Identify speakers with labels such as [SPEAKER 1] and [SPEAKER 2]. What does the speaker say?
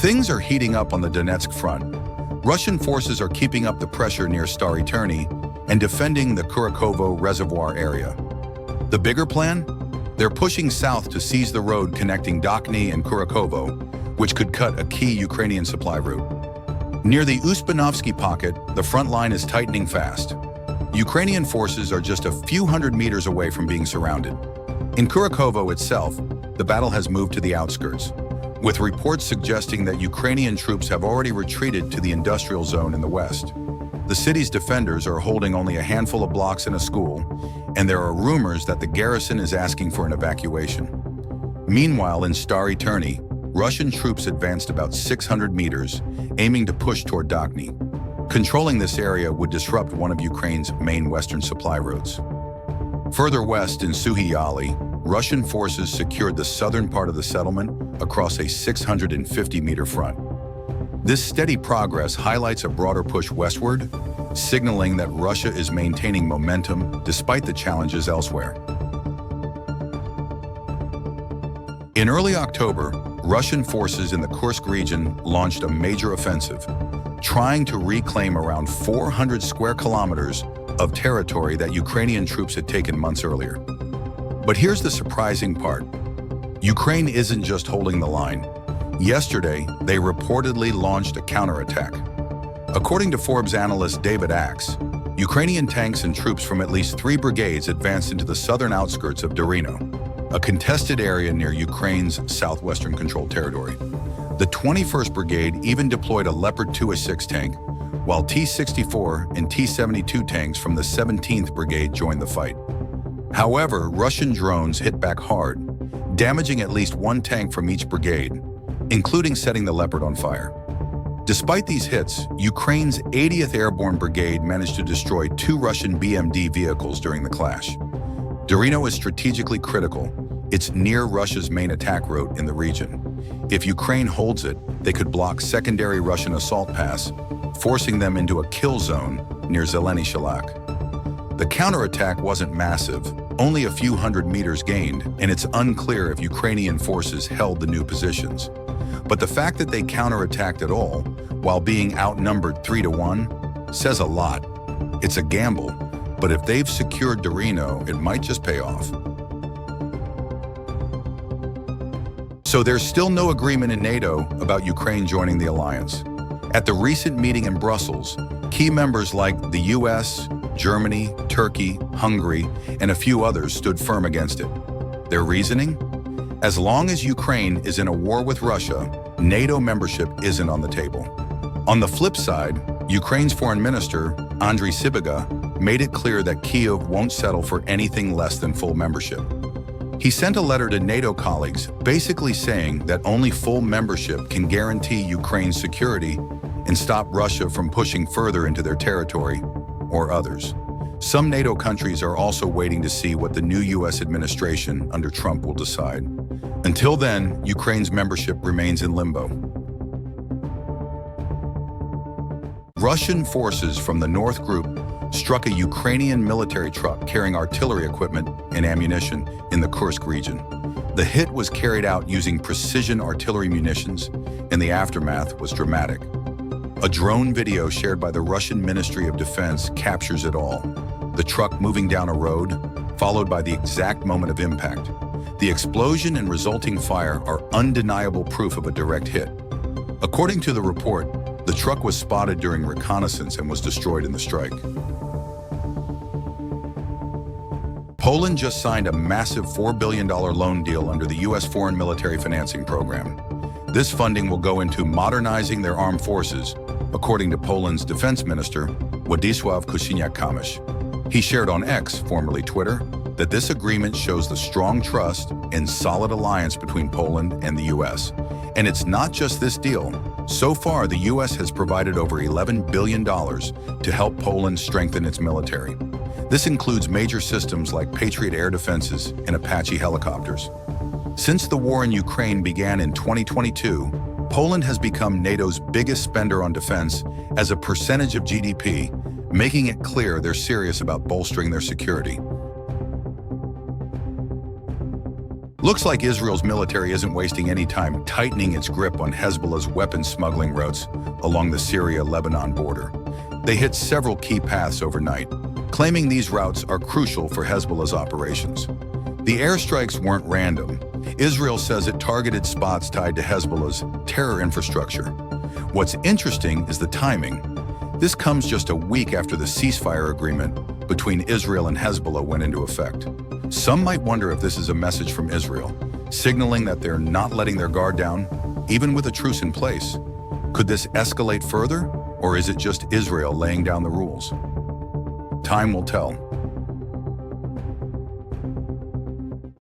[SPEAKER 1] Things are heating up on the Donetsk front. Russian forces are keeping up the pressure near Stary Terny and defending the Kurakovo reservoir area. The bigger plan? They're pushing south to seize the road connecting Dokny and Kurakovo, which could cut a key Ukrainian supply route. Near the Uspianovsky pocket, the front line is tightening fast. Ukrainian forces are just a few hundred meters away from being surrounded. In Kurakovo itself, the battle has moved to the outskirts, with reports suggesting that Ukrainian troops have already retreated to the industrial zone in the west. The city's defenders are holding only a handful of blocks and a school, and there are rumors that the garrison is asking for an evacuation. Meanwhile, in Stary Terny, Russian troops advanced about 600 meters, aiming to push toward Dokny. Controlling this area would disrupt one of Ukraine's main western supply routes. Further west in Suhyali, Russian forces secured the southern part of the settlement across a 650-meter front. This steady progress highlights a broader push westward, signaling that Russia is maintaining momentum despite the challenges elsewhere. In early October, Russian forces in the Kursk region launched a major offensive, trying to reclaim around 400 square kilometers of territory that Ukrainian troops had taken months earlier. But here's the surprising part. Ukraine isn't just holding the line. Yesterday, they reportedly launched a counterattack. According to Forbes analyst David Axe, Ukrainian tanks and troops from at least 3 brigades advanced into the southern outskirts of Dorino, a contested area near Ukraine's southwestern controlled territory. The 21st Brigade even deployed a Leopard 2A6 tank, while T-64 and T-72 tanks from the 17th Brigade joined the fight. However, Russian drones hit back hard, damaging at least 1 tank from each brigade, including setting the Leopard on fire. Despite these hits, Ukraine's 80th Airborne Brigade managed to destroy 2 Russian BMD vehicles during the clash. Dorino is strategically critical. It's near Russia's main attack route in the region. If Ukraine holds it, they could block secondary Russian assault paths, forcing them into a kill zone near Zeleny Shalak. The counterattack wasn't massive, only a few hundred meters gained, and it's unclear if Ukrainian forces held the new positions. But the fact that they counterattacked at all, while being outnumbered 3-1, says a lot. It's a gamble, but if they've secured Dorino, it might just pay off. So there's still no agreement in NATO about Ukraine joining the alliance. At the recent meeting in Brussels, key members like the US, Germany, Turkey, Hungary, and a few others stood firm against it. Their reasoning? As long as Ukraine is in a war with Russia, NATO membership isn't on the table. On the flip side, Ukraine's foreign minister, Andriy Sybiga, made it clear that Kyiv won't settle for anything less than full membership. He sent a letter to NATO colleagues basically saying that only full membership can guarantee Ukraine's security and stop Russia from pushing further into their territory or others. Some NATO countries are also waiting to see what the new US administration under Trump will decide. Until then, Ukraine's membership remains in limbo. Russian forces from the North Group struck a Ukrainian military truck carrying artillery equipment and ammunition in the Kursk region. The hit was carried out using precision artillery munitions, and the aftermath was dramatic. A drone video shared by the Russian Ministry of Defense captures it all. The truck moving down a road, followed by the exact moment of impact. The explosion and resulting fire are undeniable proof of a direct hit. According to the report, the truck was spotted during reconnaissance and was destroyed in the strike. Poland just signed a massive $4 billion loan deal under the U.S. Foreign Military Financing Program. This funding will go into modernizing their armed forces, according to Poland's defense minister, Władysław Kosiniak-Kamysz. He shared on X, formerly Twitter, that this agreement shows the strong trust and solid alliance between Poland and the U.S. And it's not just this deal. So far, the U.S. has provided over $11 billion to help Poland strengthen its military. This includes major systems like Patriot air defenses and Apache helicopters. Since the war in Ukraine began in 2022, Poland has become NATO's biggest spender on defense as a percentage of GDP, making it clear they're serious about bolstering their security. Looks like Israel's military isn't wasting any time tightening its grip on Hezbollah's weapons smuggling routes along the Syria-Lebanon border. They hit several key paths overnight, claiming these routes are crucial for Hezbollah's operations. The airstrikes weren't random. Israel says it targeted spots tied to Hezbollah's terror infrastructure. What's interesting is the timing. This comes just a week after the ceasefire agreement between Israel and Hezbollah went into effect. Some might wonder if this is a message from Israel, signaling that they're not letting their guard down, even with a truce in place. Could this escalate further, or is it just Israel laying down the rules? Time will tell.